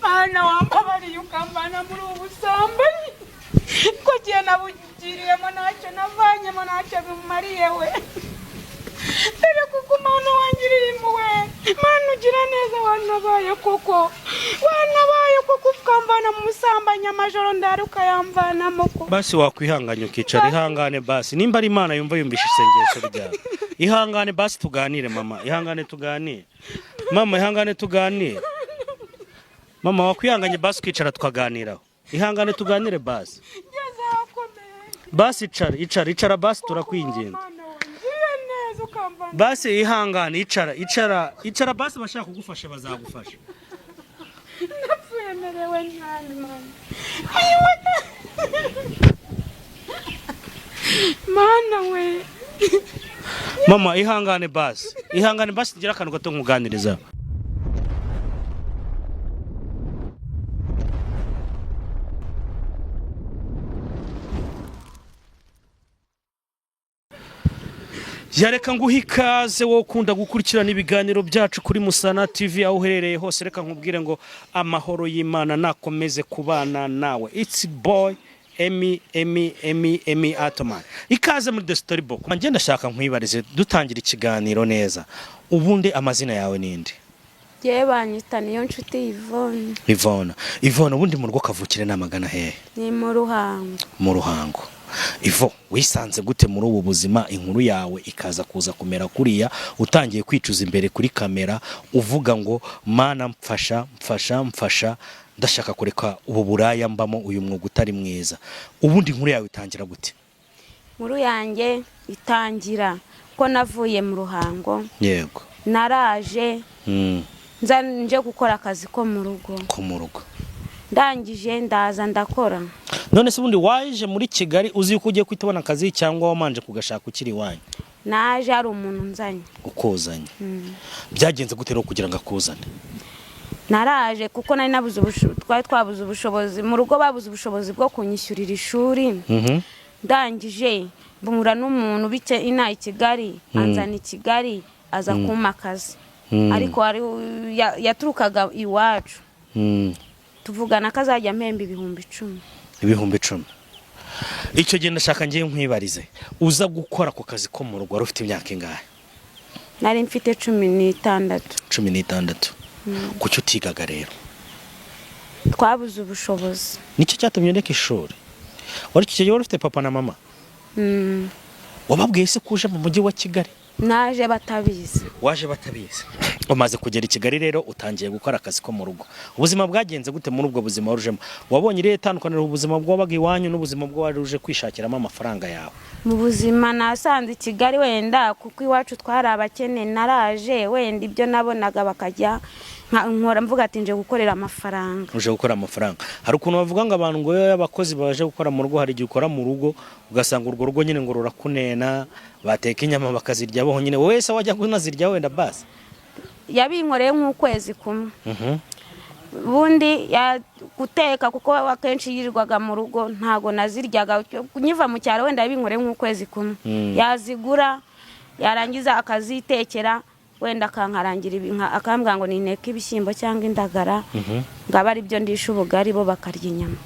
Mana wambabariye ukambana muri ubusambanyi ko giye nabugiriyemo ntacyo navanyemo ntacyo bimariye we dore kuko Mana wangiriye impuhwe Mana ugira neza wanabaye koko ukambana mu busambanyi amajoro ndaruka yamvanamo ko basi wakwihanganya ukicara ihangane basi nimba ari Imana yumva yumvisha isengesho ryawe ihangane basi tuganire mama ihangane tuganire mama ihangane tuganire mama wakwihanganye basi ukicara tukaganiraho ihangane tuganire basi basi icara basi turakwinginze basi ihangane icara basi bashaka kugufasha bazagufasha napfuyemerewe ntani Mana we mama ihangane basi tugira akantu gato nkuganiriza yareka nguha ikaze wo ukunda gukurikirana ibiganiro byacu kuri Musana TV aho uherereye hose reka nkubwire ngo amahoro y'Imana nakomeze kubana nawe it's boy Emi Atoman ikaze muri The Storybook ngenda ndashaka nkwibarize dutangira ikiganiro neza ubundi amazina yawe ninde je banyita niyo nshuti Yvonne ubundi mu rugo kavukire namagana hehe ni mu Ruhango Ivo wisanze gute muri ubu buzima inkuru yawe ikaza kuza kumera kuriya utangiye kwicuza imbere kuri kamera uvuga ngo Mana mfasha ndashaka kureka ubu buraya mbamo uyu mwuga utari mwiza ubundi inkuru yawe itangira gute Nkuru yanjye itangira ko navuye mu Ruhango yego naraje nje gukora akazi ko mu rugo ndangije ndaza ndakora none se ubundi waje muri Kigali uzi uko ugiye kwitabona akazi cyangwa wamanje kugashaka ukiri wanyu naje ari umuntu nzanye ukozanye byagenze gute no kugira ngo akuzane naraje kuko nari nabuze twabuze ubushobozi mu rugo babuze ubushobozi bwo kunyishyurira ishuri ndangije bumura n'umuntu bice ina i Kigali anzana i Kigali aza kumakaza ariko yaturukaga iwacu tuvugana kazajya mpemba ibihumbi 10 icyo gihe ndashaka ngiye nkwibarize uza gukora ku kazi ko mu rugo wari ufite imyaka ingahe nari mfite 16 kuki utigaga rero twabuze ubushobozi nicyo cyatumye ndeka ishuri wari icyo wari ufite papa na mama wababwiye se kuje mu mujyi wa Kigali naje batabizi waje batabizi umaze kugera i Kigali rero utangiye gukora akazi ko mu rugo ubuzima bwagenze gute muri ubwo buzima warujemo wabonye ire tandukanira ubuzima bwabaga iwanyu n'ubuzima bw'abari uje kwishakiramo amafaranga yawe mu buzima nasanze i Kigali wenda kuko iwacu twari abakene naraje wenda ibyo nabonaga bakajya nkora mvuga ati nje gukorera amafaranga uje gukora amafaranga hari ukuntu bavuga ngo abantu ngo y'abakozi baje gukora mu rugo hari igihe ukora mu rugo ugasanga urwo rugo nyine ngo rurakunena bateka inyama bakazirya boho nyine wese wajya kunazirya wenda basi yabinkoreye nk'ukwezi kumwe bundi ya guteka kuko akenshi yirirwaga mu rugo ntago naziryaga nyiva mu cyaro wenda yabinkoreye nk'ukwezi kumwe yazigura yarangiza akazitekera wenda kankarangira ibinka akambwa ngo nineka ibishyimbo cyangwa indagara ngaba ari byo ndisha ubugari bo bakarya inyama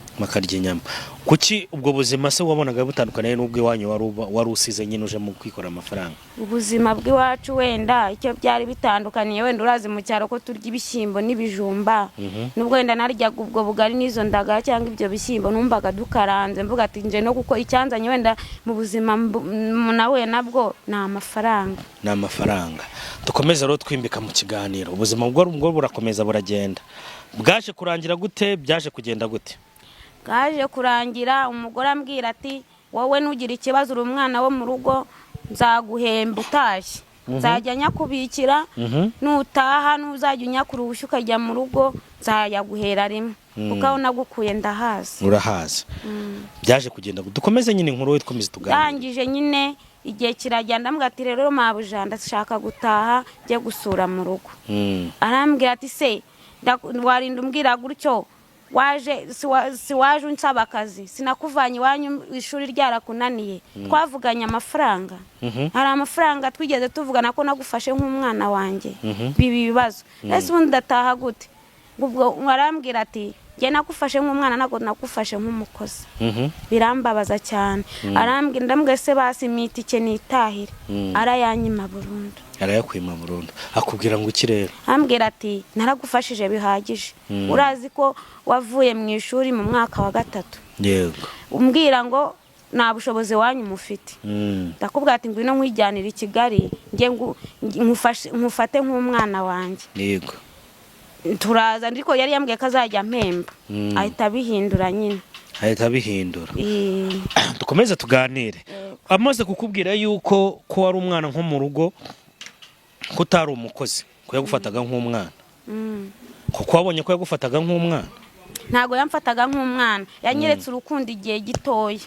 kuki ubwo buzima se wabonaga butandukanye n'ubwo iwanyu wari usize nyine uje mu kwikora amafaranga ubuzima bw'iwacu wenda icyo byari bitandukaniye wenda urazi mu cyaro ko turya ibishyimbo n'ibijumba nubwo wenda naryaga ubwo bugari n'izo ndagara cyangwa ibyo bishyimbo numvaga dukaranze mvuga ati nje no kuko icyanzanye wenda mu buzima nawe nabwo na amafaranga dukomeza rero twimbika mu kiganiro ubuzima bwo burakomeza buragenda bwaje kurangira gute byaje kugenda gute bwaje kurangira umugore ambwira ati wowe nugira ikibazo uri umwana wo mu rugo nzaguhemba utashye nzajya nyakubikira nutaha nuzajya unyakura ubushyuka ukajya mu rugo nzayaguhera rimwe kuko aho nagukuye ndahazi urahazi byaje kugenda dukomeze nyine inkuru twkomeze tuganira ndangije nyine igihe kiragenda mbwa ati rero mabuja ndashaka gutaha ngiye gusura mu rugo arambwira ati se warinda umbwira gutyo si waje unsaba akazi, sinakuvanye iwanyu ishuri ryarakunaniye, twavuganye amafaranga, hari amafaranga twigeze tuvugana ko nagufashe nk'umwana wanjye, bibi bibazo ese ubundi ndataha gute? Ubwo arambwira ati njye nakufashe nk'umwana ntabwo nakufashe nk'umukozi. Birambabaza cyane. Arambwira ndambwe se basi mitike nitahire, arayanyima burundu. Arayakwima burundu. Akubwira ngo iki rero? Ambwira ati naragufashije bihagije, urazi ko wavuye mu ishuri mu mwaka wa 3. Yego. Umbwira ngo nta bushobozi wanyu mufite. Ndakubwira ati ngwino nkwijyanira i Kigali nge nkufate nk'umwana wanjye. Yego. Turaza ndiko yari yambwiye ko azajya mpemba, ahita bihindura nyine. Ahita bihindura. Dukomeze tuganire. Amaze kukubwira yuko ko wari umwana nko mu rugo, ko utari umukozi, ko yagufataga nk'umwana. Kuko wabonye ko yagufataga nk'umwana. Ntago yamfataga nk'umwana, yanyeretse urukundo igihe gitoya.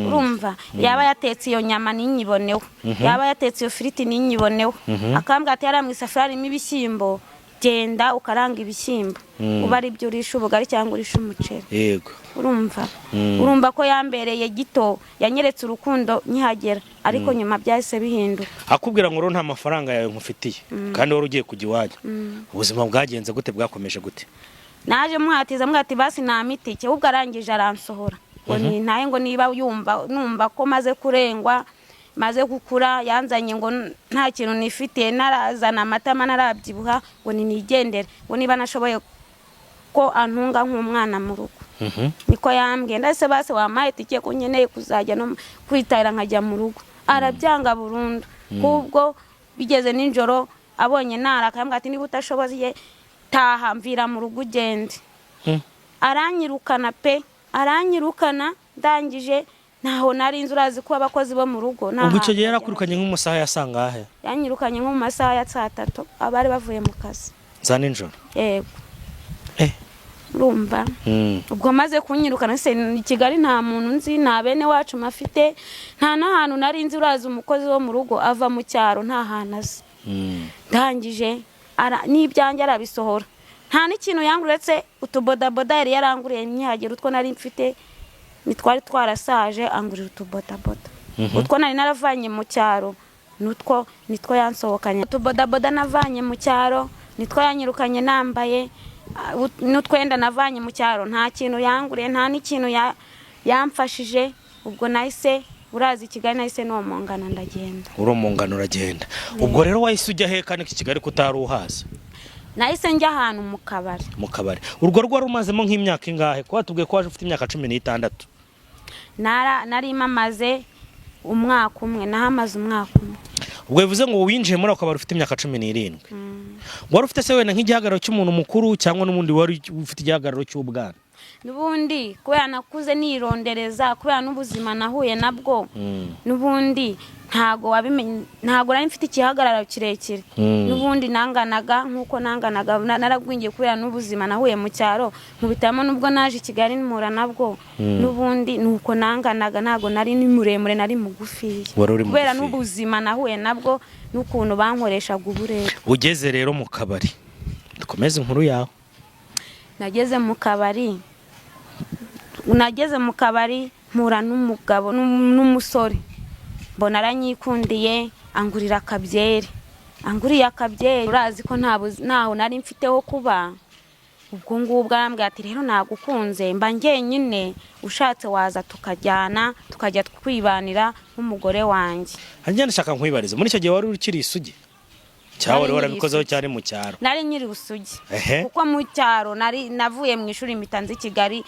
Urumva yaba yatetse iyo nyama ninyiboneho, yaba yatetse iyo firiti ninyiboneho, akambwa ati yaramwisafira arimo ibishyimbo, genda ukaranga ibishyimbo, uba ari byo urisha ubugari cyangwa urisha umuceri. Yego. Urumva ko yambereye gito, yanyeretse urukundo nkihagera, ariko nyuma byahise bihinduka. Akubwira ngo nta mafaranga yawe nkufitiye, kandi wari ugiye kujya iwanyu. Ubuzima bwagenze gute, bwakomeje gute? Naje muhatiza mwati basi nta mitike, ubwo arangije aransohora. Ngo ntaye ngo niba numva ko maze kurengwa, maze gukura, yanzanye ngo nta kintu nifitiye, narazana amatama narabyibuha, ngo nigendere, ngo niba nashoboye ko antunga nk'umwana mu rugo. Niko yambwiye, ndase base wamaye tike ko nkeneye kuzajya no kwitahira nkajya mu rugo. Arabyanga burundu. Kubwo bigeze ninjoro abonye narakambwa ati niba utashoboye taha mvira mu rugo ugende. Aranyirukana pe, aranyirukana ndangije naho nari inzu urazi ko abakozi bo mu rugo ubwo icyo gihe yarakurukanye nk'umusaha yasangahe? Yanyirukanye nko mu masaha ya 3 abari bavuye mu kazi za ninjoro. Yego. Urumva ubwo maze kunyirukana se i Kigali nta muntu nzi, nta bene wacu mafite, nta nahantu nari inzu urazi umukozi wo mu rugo ava mu cyaro nta hantu azi. Ndangije n'ibyanjye arabisohora, nta n'ikintu yanguretse utubodaboda yari yaranguriye nyihagira utwo nari mfite, nitwari twarasaje angurira utubodaboda. Utwo nari naravanye mu cyaro nitwo yansohokanye. Utubodaboda navanye mu cyaro nitwo yanyirukanye nambaye, n'utwenda navanye mu cyaro nta kintu yanguriye, nta n'ikintu yamfashije. Ubwo nahise urazi Kigali nahise no mungana ndagenda. Uromungana uragenda. Ubwo rero wahise ujya hekane ki Kigali kutari uhaza? Nahise njya ahantu mu kabari. Mu kabari. Urwo rwa rumazemo nk'imyaka ingahe? Ko watubwiye ko waje ufite imyaka 16. Nari mamaze umwaka umwe, nahamaze umwaka umwe. Ubwo bivuze ngo winjiye muri akabari ufite imyaka 17. Wari ufite se wena nk'igihagararo cy'umuntu mukuru cyangwa n'ubundi wari ufite igihagararo cy'ubwana? Nubundi kubera nakuze nirondereza, kubera n'ubuzima nahuye nabwo, nubundi ntago nari mfite ikihagararo kirekire. Nubundi nanganaga nkuko nanganaga, naragwingiye kubera n'ubuzima nahuye mu cyaro, nkubitamo nubwo naje i Kigali nimura nabwo. Nubundi nuko nanganaga, ntago nari ni muremure, nari mugufi kubera n'ubuzima nahuye nabwo n'ukuntu bankoreshaga uburere. Ugeze rero mu kabari, dukomeze inkuru yawe. Nageze mu kabari mpura n'umugabo n'umusore, mbona aranyikundiye, angurira akabyeri. Anguriye akabyeri, urazi ko ntaho nari mfiteho kuba. Ubwo ngubwo arambwira ati rero nagukunze, mba njyenyine, ushatse waza tukajyana tukajya kwibanira nk'umugore wanjye. Hanyuma ndashaka nkwibariza, muri icyo gihe wari ukiri isugi cyangwa wari warabikozeho cyane mu cyaro? Nari nyiri usugi, kuko mu cyaro navuye mu ishuri mitanze Kigali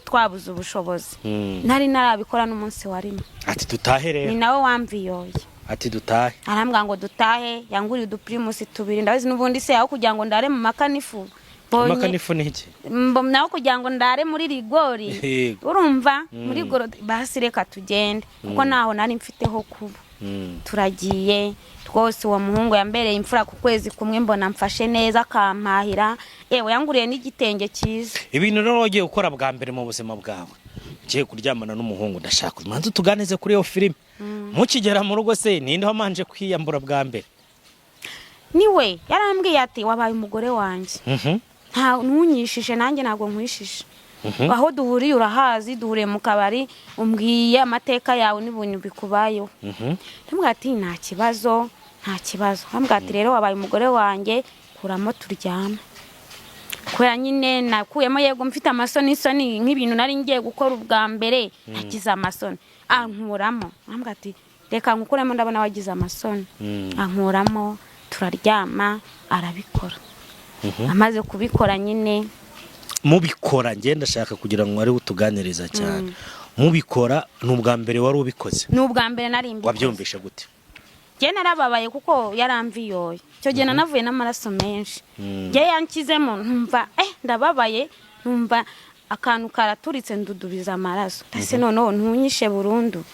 twabuze ubushobozi. Nari narabikora n'umunsi warimo. Ati dutahe rero. Ni nawe wamviyoye. Ati dutahe. Arambwira ngo dutahe, yanguriye uduprimus 2. Ndabizi n'ubundi se yaho kugira ngo ndare mu makanifu. Makanifu ni iki? Naho kugira ngo ndare muri rigori. Urumva muri goro basi reka tugende, kuko naho nari mfiteho kuba. Turagiye twose, uwo muhungu yambereye imfura ku kwezi kumwe, mbona mfashe neza akampahira, yewe yanguriye n'igitenge cyiza. Ibintu rero wagiye gukora bwa mbere mu buzima bwawe, ugiye kuryamana n'umuhungu, ndashaka manzi tuganize kuri iyo filime. Mukigera mu rugo se ninde wamanje kwiyambura bwa mbere? Niwe yarambwiye ati wabaye umugore wanjye. Nta nunyishije, nanjye ntago nkwishije. aho duhuriye urahazi, duhuriye mu kabari, umbwiye amateka yawe n'ibintu bikubayeho. Ndamubwira ati nta kibazo. Ndamubwira ati rero wabaye umugore wanjye, kuramo turyama. Kubera nyine nakuyemo yego mfite amasoni nk'ibintu nari ngiye gukora ubwa mbere, nagize amasoni. Ankuramo. Ndamubwira ati reka ngukuremo, ndabona wagize amasoni. Ankuramo, turaryama, arabikora. Amaze kubikora nyine mubikora ngenda shaka kugira ngo ari utuganiriza cyane. Mubikora n'ubwa mbere wari ubikoze? N'ubwa mbere nari mbikoze. Wabyumvishe gute? Je narababaye kuko yaramviyoye. Cyo gihe navuye n'amaraso menshi. Je yankizemo ntumva ndababaye, ntumva akantu karaturitse ndudubiza amaraso. Ese noneho ntunyishe burundu.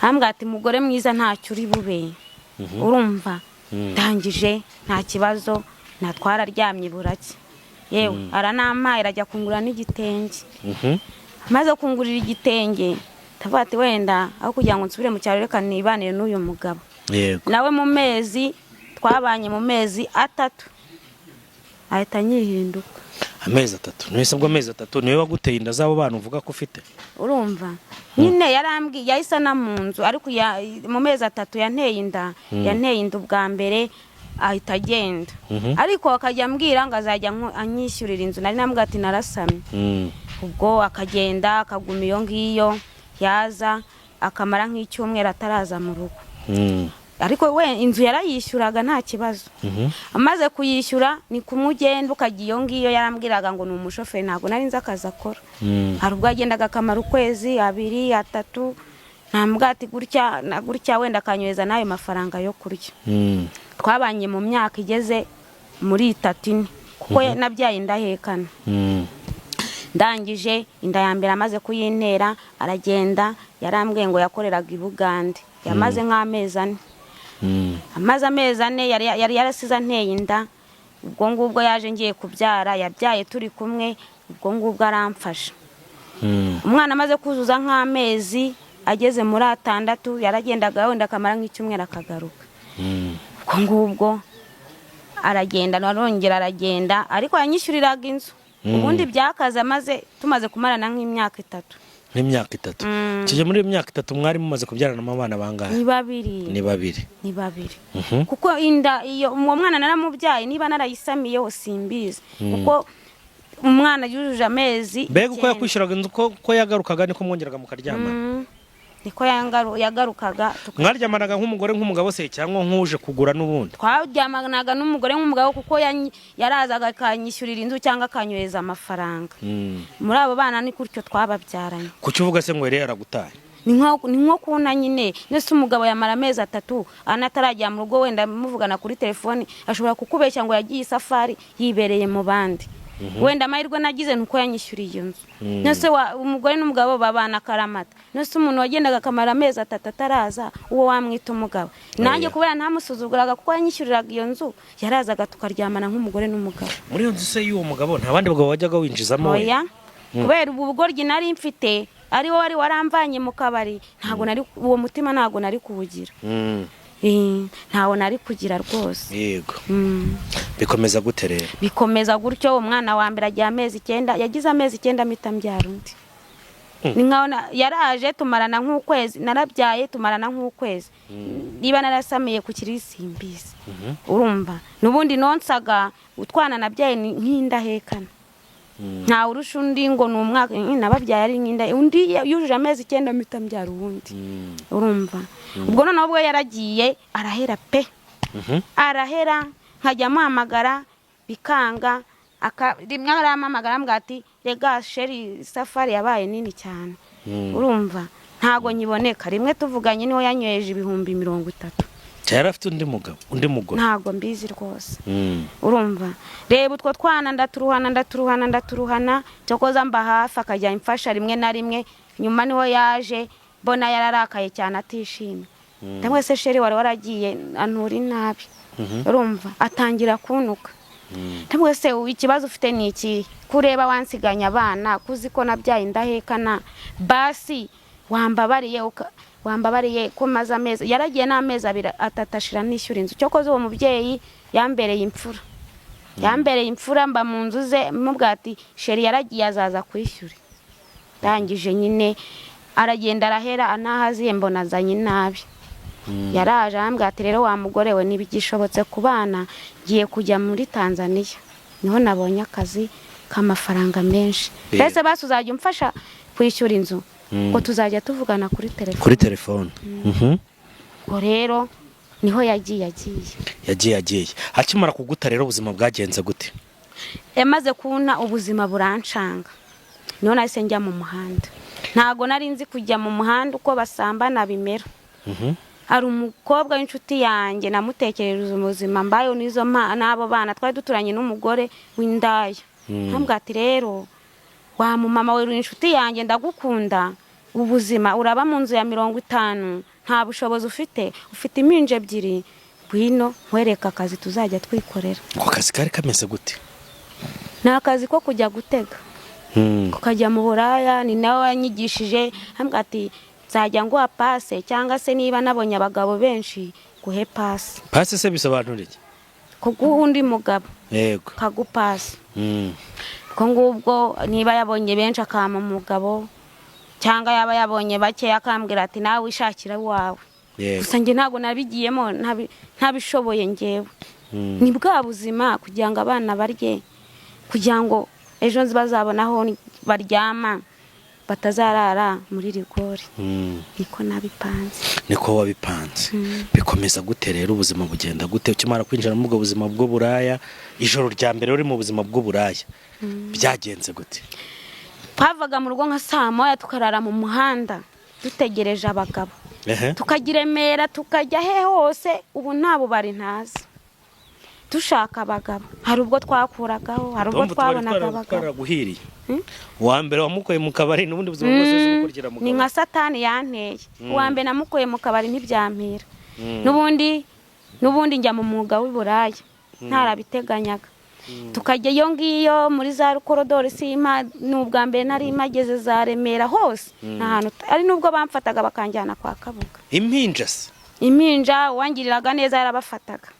Hambwa ati mugore mwiza ntacyo uri bube. Urumva ndangije nta kibazo, natwara ryamye burake. Yewe aranama irajya kungura n'igitenge. Amaze kungurira igitenge ndavuga ati wenda aho kugira ngo nsubire mu cyaro reka nibanire n'uyu mugabo. Yego. Nawe mu mezi twabanye mu mezi 3 ahita nyihinduka. Amezi 3? Nese bwo amezi 3 niwe waguteye inda zabo bana uvuga ko ufite? Urumva nyine yarambwiye yahise na mu nzu, ariko mu mezi 3 yanteye inda ubwa mbere ahita agenda. Ariko akajya ambwira ngo azajya anyishyurira inzu, nari namubwira ati narasamye. Ubwo akagenda akaguma iyo ngiyo, yaza akamara nk'icyumweru ataraza mu rugo. Ariko we inzu yarayishyuraga nta kibazo. Amaze kuyishyura ni kumugenda ukagiye iyo ngiyo, yarambwiraga ngo ni umushoferi, ntago nari nzi akazi akora. Hari ubwo agendaga akamara ukwezi 2, 3, ntamubwira ati gutya wenda akanyohereza n'ayo mafaranga yo kurya. Twabanye mu myaka igeze muri 3 kuko nabyaye indahekana. Ndangije inda ya mbere amaze kuyintera aragenda, yarambwiye ngo yakoreraga i Bugande. Yamaze nk'amezi 4. Amaze amezi 4 yari yarasize anteye inda. Ubwo ngubwo yaje ngiye kubyara, yabyaye turi kumwe, ubwo ngubwo aramfasha. Umwana amaze kuzuza nk'amezi ageze muri 6 yaragendaga wenda akamara nk'icyumweru akagaruka. Ubwo ngubwo aragenda narongera aragenda, ariko yanyishyuriraga inzu. Ubundi byakaza tumaze kumarana nk'imyaka 3. N'imyaka 3? Kije muri imyaka 3 mwari mumaze kubyarana abana bangahe? Ni 2. Ni 2. Kuko inda iyo umwana naramubyaye niba narayisamiye ho simbizi. Kuko umwana yujuje amezi. Mbega uko yakwishyuraga inzu ko yagarukaga niko mwongeraga mukaryama? Niko yagarukaga. Mwaryamanaga nk'umugore nk'umugabo se cyangwa nkuje kugura n'ubundi? Twaryamanaga n'umugore nk'umugabo kuko yarazaga akanyishyurira inzu cyangwa akanyohereza amafaranga. Muri abo bana ni kuryo twababyaranye. Kuki uvuga se ngo yari yaragutaye? Ni nko kuna nyine, nese umugabo yamara amezi 3 anatarajya mu rugo, wenda muvugana kuri telefone ashobora kukubeshya ngo yagiye isafari yibereye mu bandi. Wenda amahirwe nagize nuko yanyishyuriye inzu. Nese umugore n'umugabo babana karamata. Nese umuntu wagendaga akamara amezi 3 ataraza, uwo wamwita umugabo. Nanjye kubera ntamusuzuguraga kuko yanyishyuriraga iyo nzu, yarazaga tukaryamana nk'umugore n'umugabo. Muri iyo nzu se y'uwo mugabo nta bandi bagabo wajyaga winjizamo we? Oya. Kubera ubu bugoryi nari mfite, ari wo wari waramvanye mu kabari, ntago nari uwo mutima ntago nari kuwugira. Ntawo nari kugira rwose. Yego. Bikomeza gute rero? Bikomeza gutyo, umwana wa mbere agiye amezi 9, yagize amezi 9 mpita mbyara undi. Ni nkaona yaraje tumarana nk'ukwezi, narabyaye tumarana nk'ukwezi. Niba narasamiye ku kirisimbizi. Urumva nubundi nonsaga utwana nabyaye nk'indahekana. Nta urusha undi ngo ni umwaka nababyaye ari nk'inda, undi yujuje amezi 9 mpita mbyara ubundi. Urumva ubwo noneho ubwo yaragiye arahera pe. Arahera nkajya muhamagara bikanga, rimwe arampamagara mbwa ati rega sheri safari yabaye nini cyane. Urumva ntago nyiboneka, rimwe tuvuganye niho yanyoheje 30,000. Cyara afite undi mugore? Ntago mbizi rwose. Urumva reba utwo twana ndaturuhana cyokoza mba hafi akajya imfasha rimwe na rimwe, nyuma niho yaje bona yararakaye cyane atishimye. Ndamwe se sheri waragiye anturi nabi. Urumva atangira kunuka. Ndamwe se ikibazo ufite ni iki? Kureba wansiganya abana, kuziko nabyaye indahekana, basi wambabariye ko maze amezi, yaragiye n'amezi 2 atatashira nishyura inzu. Cyokoze uwo mubyeyi yambereye imfura. yambereye imfura mba mu nzu ze mubwira ati sheri yaragiye azaza kwishyura ndangije nyine aragenda arahera anahaziye mbona azanye nabi yaraje arambwira ati rero wa mugore we ntibigishobotse ku bana ngiye kujya muri Tanzania niho nabonye akazi k'amafaranga menshi mbese basi uzajya umfasha kwishyura inzu ngo tuzajya tuvugana kuri telefone ngo rero niho yagiye akimara kuguta rero ubuzima bwagenze gute yamaze kubona ubuzima burancanga niho nahise njya mu muhanda ntago nari nzi kujya mu muhanda uko basambana bimera hari umukobwa w'inshuti yanjye namutekereje ubuzima mbayo nizo n'abo bana twari duturanye n'umugore w'indaya ntambwira ati rero wa mumama we inshuti yanjye ndagukunda ubuzima uraba mu nzu ya 50 nta bushobozi ufite impinja ebyiri gwino nkwereka akazi tuzajya twikorera ko kazi kari kameze gute na akazi ko kujya gutega kukajya mu buraya ni nawe wanyigishije ntambwira ati nzajya nguha pase cyangwa se niba nabonye abagabo benshi guhe pase se bisobanura iki kuguha undi mugabo yego kagupase ko ngubwo niba yabonye benshi akama umugabo cyangwa yaba yabonye bake akambwira ati nawe wishakira wawe gusa nge ntago nabigiyemo ntabishoboye ngewe ni bwa buzima kugira ngo abana barye kugira ngo ejo bazabonaho baryama batazarara muri rigori niko nabipanze niko wabipanze bikomeza gute rero ubuzima bugenda gute ukimara kwinjira mu bwo buzima bwo buraya ijoro rya mbere uri mu buzima bwo buraya byagenze gute twavaga mu rugo nka saa moya tukarara mu muhanda dutegereje abagabo tukagiremera tukajya he hose ubu nta bubari ntazi dushaka abagabo hari ubwo twakuragaho hari ubwo twabonaga abagabo uwa mbere wamukoye mu kabari n'ubundi buzima bwose bukurikira mu kabari ni nka satani yanteye uwa mbere namukoye mu kabari ntibyampira n'ubundi njya mu mwuga w'uburaya ntarabiteganyaga tukajya iyo ngiyo muri za rukorodori sima n'ubwa mbere nari mageze za Remera hose n'ahantu ari nubwo bamfataga bakanjyana kwa Kabuga impinja wangiriraga neza yarabafataga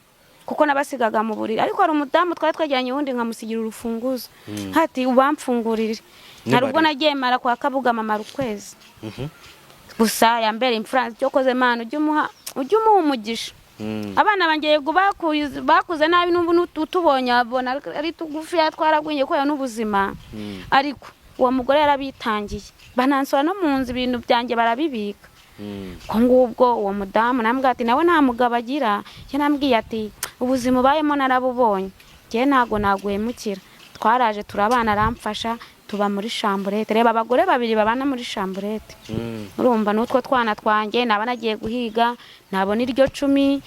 kuko nabasigaga mu buriri ariko hari umudamu twari twegeranye wundi nkamusigira urufunguzo hati ubamfungurire narubwo nagiye mara kwa Kabuga mama rukwezi gusa yambere imfrance cyo koze mana ujye umuha umugisha abana bangiye bakuze nabi n'ubu tubonye abona ari tugufi yatwaragwinye ko n'ubuzima ariko uwo mugore yarabitangiye banansora no mu nzu ibintu byanjye barabibika ko ngubwo uwo mudamu nambwira ati nawe nta mugabo agira yanambwiye ati ubuzima ubayemo narabubonye ngiye ntago naguhemukira twaraje turabana aramfasha tuba muri chambrette reba abagore babiri babana muri chambrette urumva n'utwo twana twanjye naba nagiye guhiga nabona iryo 10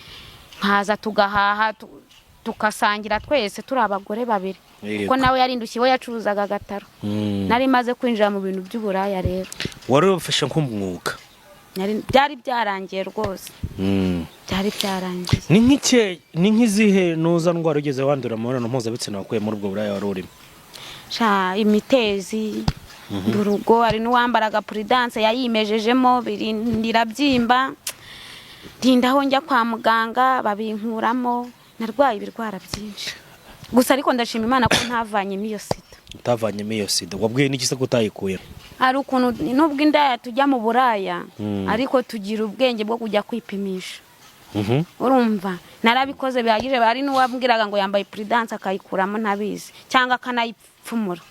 nkaza tugahaha tukasangira twese turi abagore babiri kuko nawe yarindukiwe yacuruzaga gataro nari maze kwinjira mu bintu by'uburaya rero wari ufashe nk'umwuga byari byarangiye rwose byari byarangiye ni nk'izihe nuza ndwara ugeze wandura mu mibonano mpuzabitsina wakuye muri ubwo buraya wari urimo imitezi urugo hari n'uwambaraga puridanse yayimejejemo birindira byimba ndindaho njya kwa muganga babinkuramo narwaye ibirwara byinshi gusa ariko ndashima Imana ko ntavanyemo iyo sida wabwiye n'iki se kutayikuye hari ukuntu nubwo indaya tujya mu buraya ariko tugira ubwenge bwo kujya kwipimisha urumva narabikoze bihagije bari n'uwambwiraga ngo yambaye puridanse akayikuramo ntabizi cyangwa akanayipfumura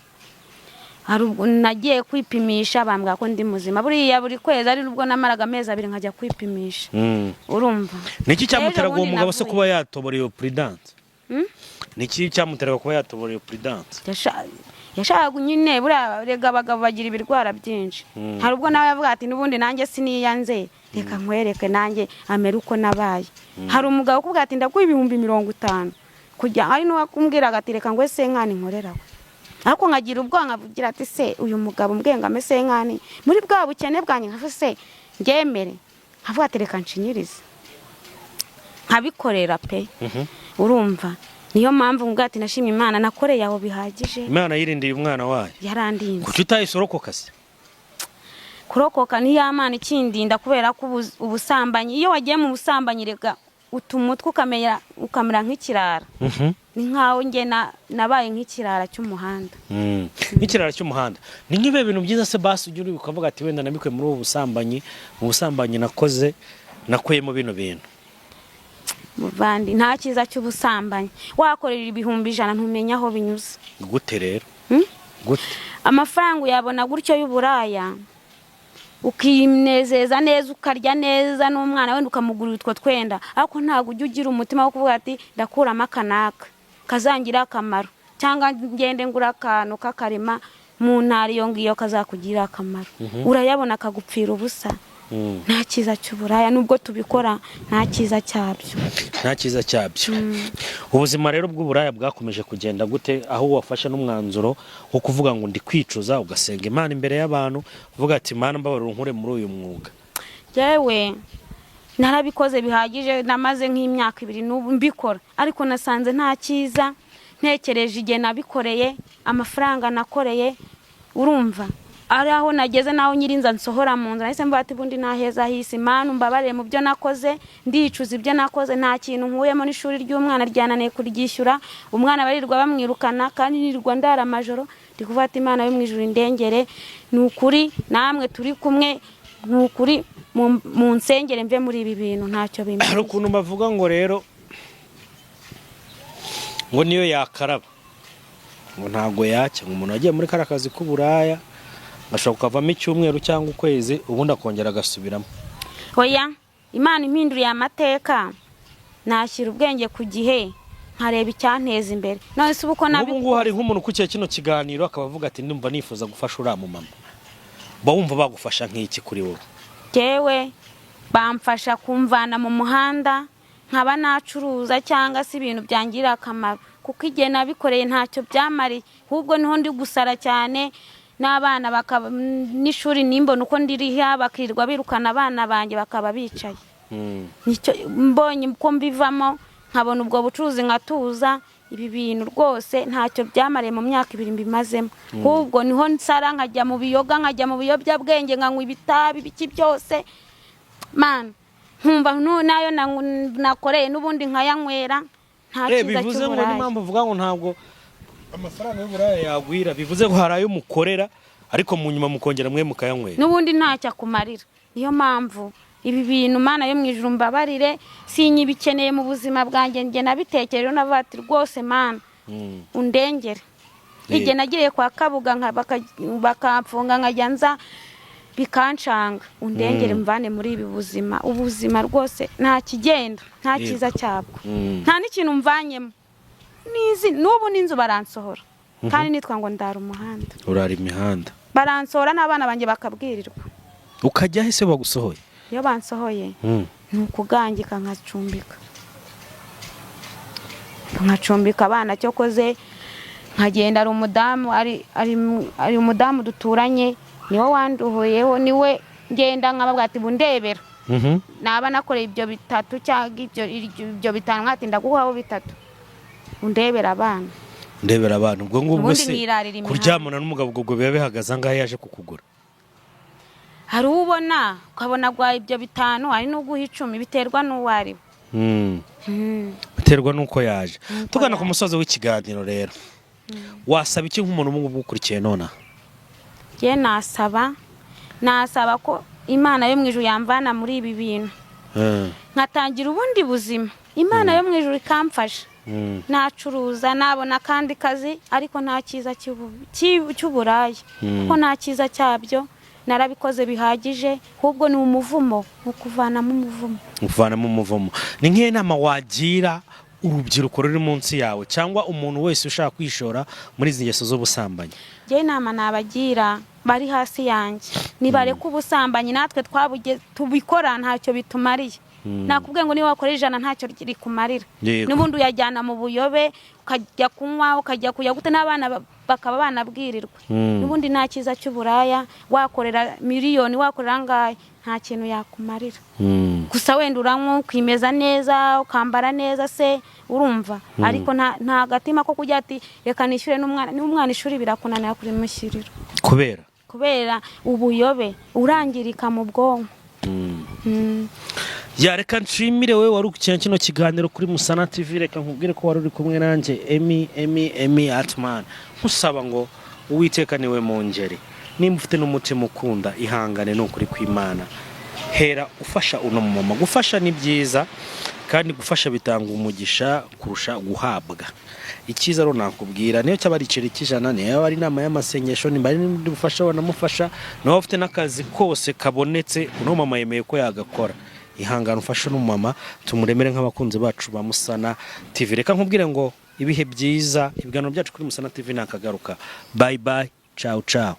hari ubwo nagiye kwipimisha bambwira ko ndi muzima buriya buri kwezi ari nubwo namaraga amezi 2 nkajya kwipimisha urumva niki cyamuteraga uwo mugabo se kuba yatobora iyo puridanse niki cyamuteraga kuba yatobora iyo puridanse yashaka nyine buriya rega abagabo bagira ibirwara byinshi hari ubwo nawe yavuga ati n'ubundi nanjye siniyanze reka nkwereke nanjye amera uko nabaye hari umugabo kuvuga ati ndaguha 50,000 kujya ari n'uwakumbwiraga ati reka ngwe senkani nkorerawe ariko nkagira ubwonga bugira ati se uyu mugabo mbwenga amese nkani muri bwa bukene bwanjye nkavuga se ngemere nkavuga ati reka nshinyirize nkabikorera pe urumva niyo mpamvu ngo ati nashimye Imana nakoreye aho bihagije Imana yirindiye umwana wayo yarandinze kuki utayisorokoka se kurokoka ni ya Mana ikindinda kubera ko ubusambanyi iyo wagiye mu busambanyi rega utumutwe ukamera nk'ikirara. Ni nkaho nge nabaye nk'ikirara cy'umuhanda. Nk'ikirara cy'umuhanda ni nk'ibe bintu byiza se basi ujye ukavuga ati wenda nabikwe muri ubu busambanyi mu busambanyi nakuyemo bino bintu. Muvandi nta cyiza cy'ubusambanyi, wakorera ibihumbi 100 ntumenya aho binyuze. Gute rero? Gute? Amafaranga uyabona gutyo y'uburaya, ukimnezeza neza, ukarya neza n'umwana wenda ukamugurira utwo twenda, ariko ntago ujye ugira umutima wo kuvuga ati ndakuramo akanaka kazangira akamaro, cyangwa ngende ngura akantu k'akarima mu ntari yo ngiyo kazakugira akamaro. Urayabona akagupfira ubusa. Nta cyiza cy'uburaya, nubwo tubikora nta cyiza cyabyo. Nta cyiza cyabyo. Ubuzima rero bw'uburaya bwakomeje kugenda gute, aho wafasha n'umwanzuro wo kuvuga ngo ndi kwicuza, ugasenga Imana imbere y'abantu uvuga ati Mana mbabarira unkure muri uyu mwuga? Yewe narabikoze bihagije, namaze nk'imyaka 2 n'ubu mbikora, ariko nasanze nta cyiza. Ntekereje igihe nabikoreye, amafaranga nakoreye, urumva ari aho nageze naho nyirinza nsohora mu nzu, nahise mvuga ati bundi naheza hisi, Mana umbabarire mu byo nakoze, ndicuza ibyo nakoze, nta kintu nkuyemo n'ishuri ry'umwana ryananiye kuryishyura, umwana barirwa bamwirukana kandi nirirwa ndara amajoro. Ndikuvuga ati Imana yo mu ijuru indengere, ni ukuri namwe turi kumwe, ni ukuri mu nsengere mve muri ibi bintu ntacyo bimeze. Hari ukuntu bavuga ngo rero ngo niyo yakaraba ngo ntago yacya, ngo umuntu agiye muri karakazi k'uburaya ashobora kuvamo icyumweru cyangwa ukwezi ubundi akongera agasubiramo. Oya, Imana impinduriye amateka, nashyira ubwenge ku gihe, nkareba icyanteza imbere. None se uko ubu hari nk'umuntu kukiye kino kiganiro akaba avuga ati ndumva nifuza gufasha uriya mu mama, bawumva bagufasha nk'iki kuri wowe? Jewe bamfasha kumvana mu muhanda, nkaba nacuruza cyangwa se ibintu byangirira akamaro, kuko igihe nabikoreye ntacyo byamariye, ahubwo niho ndi gusara cyane. N'abana n'ishuri nimbona uko ndiriha bakirirwa birukana abana banjye bakaba bicaye. Nicyo mbonye ko mbivamo, nkabona ubwo bucuruzi nkatuza. Ibi bintu rwose ntacyo byamariye mu myaka 2 mbimazemo, ahubwo niho nsara nkajya mu biyoga, nkajya mu biyobyabwenge, nkanywa ibitabi biki byose. Mana nkumva nayo nakoreye n'ubundi nkayanywera. Nta cyiza cy'uburaya. Bivuze ngo n'impamvu uvuga ngo ntabwo amafaranga y'uburaya yagwira, bivuze ko hari ayo mukorera ariko mu nyuma mukongera mwe mukayanywera, n'ubundi ntacyo akumarira. Niyo mpamvu ibi bintu Mana yo mu ijuru mbabarire, sinyibikeneye mu buzima bwanjye. Nge nabitekereje navuga ati rwose Mana undengere. Igihe nagiriye kwa Kabuga bakamfunga nkajya nza bikancanga, undengere mvane muri ibi buzima. Ubuzima rwose nta kigenda, nta cyiza cyabwo, nta n'ikintu mvanyemo. N'ubu n'inzu baransohora kandi nitwa ngo ndara umuhanda. Urara imihanda? Baransohora n'abana banjye bakabwirirwa. Ukajya he se bagusohoye? Iyo bansohoye ni ukugangika nkacumbika abana, cyo koze nkagenda. Ari umudamu ari umudamu duturanye, niwe wanduhuyeho, niwe ngenda nkababwira ati bundebera. Naba nakoreye ibyo 3 cyangwa ibyo 5 nkati ndaguhaho 3 undebera abana. Ndebera abana ubwo ngubwo se kuryamana n'umugabo ubwo biba bihagaze angahe yaje kukugura? Hari ubona ukabona gwa ibyo 5, hari n'uguha 10, biterwa n'uwari. Biterwa nuko yaje. Tugana ku musozo w'ikiganiro rero, wasaba iki nk'umuntu mu gukurikiye nona? Je nasaba ko Imana yo mu ijuru yamvana muri ibi bintu, nkatangira ubundi buzima. Imana yo mu ijuru ikamfasha, nacuruza, nabona kandi kazi, ariko nta cyiza cy'uburaya, kuko nta cyiza cyabyo. Narabikoze bihagije, ahubwo ni umuvumo, ukuvanamo umuvumo. Ni nk'iyo nama wagira urubyiruko ruri munsi yawe cyangwa umuntu wese ushaka kwishora muri izi ngeso z'ubusambanyi? Je inama nabagira bari hasi yanjye, nibareka ubusambanyi. Natwe tubikora ntacyo bitumariye. Nakubwiye ngo niba wakora 100 ntacyo kiri kumarira. N'ubundi uyajyana mu buyobe, ukajya kunywa, ukajya kuya gute, n'abana bakaba banabwirirwa. N'ubundi nta cyiza cy'uburaya, wakorera miliyoni, wakorera ngahe, nta kintu yakumarira. Gusa wenda uranywa ukimeza neza, ukambara neza se, urumva. Ariko nta gatima ko kujya ati reka nishyure n'umwana ishuri birakunanira kuri mushyiriro, kubera ubuyobe urangirika mu bwonko. Ya reka nshimire wewe wari ukina kino kiganiro kuri Musana TV, reka nkubwire ko wari uri kumwe nanjye Emi Atman, nkusaba ngo Uwiteka niwe mungeri, nimba ufite n'umutima ukunda ihangane n'ukuri kw'Imana, hera ufasha uno mama. Gufasha ni byiza kandi gufasha bitanga umugisha kurusha guhabwa. Ikiza ro nakubwira niyo cyaba ari iceri kijana, niyo ari inama y'amasengesho, nimba ari n'undi bufasha wanamufasha, naho ufite n'akazi kose kabonetse uno mama yemeye ko yagakora. Ihangane ufashe n'umama, tumuremere nk'abakunzi bacu ba Musana TV. Reka nkubwire ngo ibihe byiza, ibiganiro byacu kuri Musana TV nakagaruka. Bye bye, ciao ciao.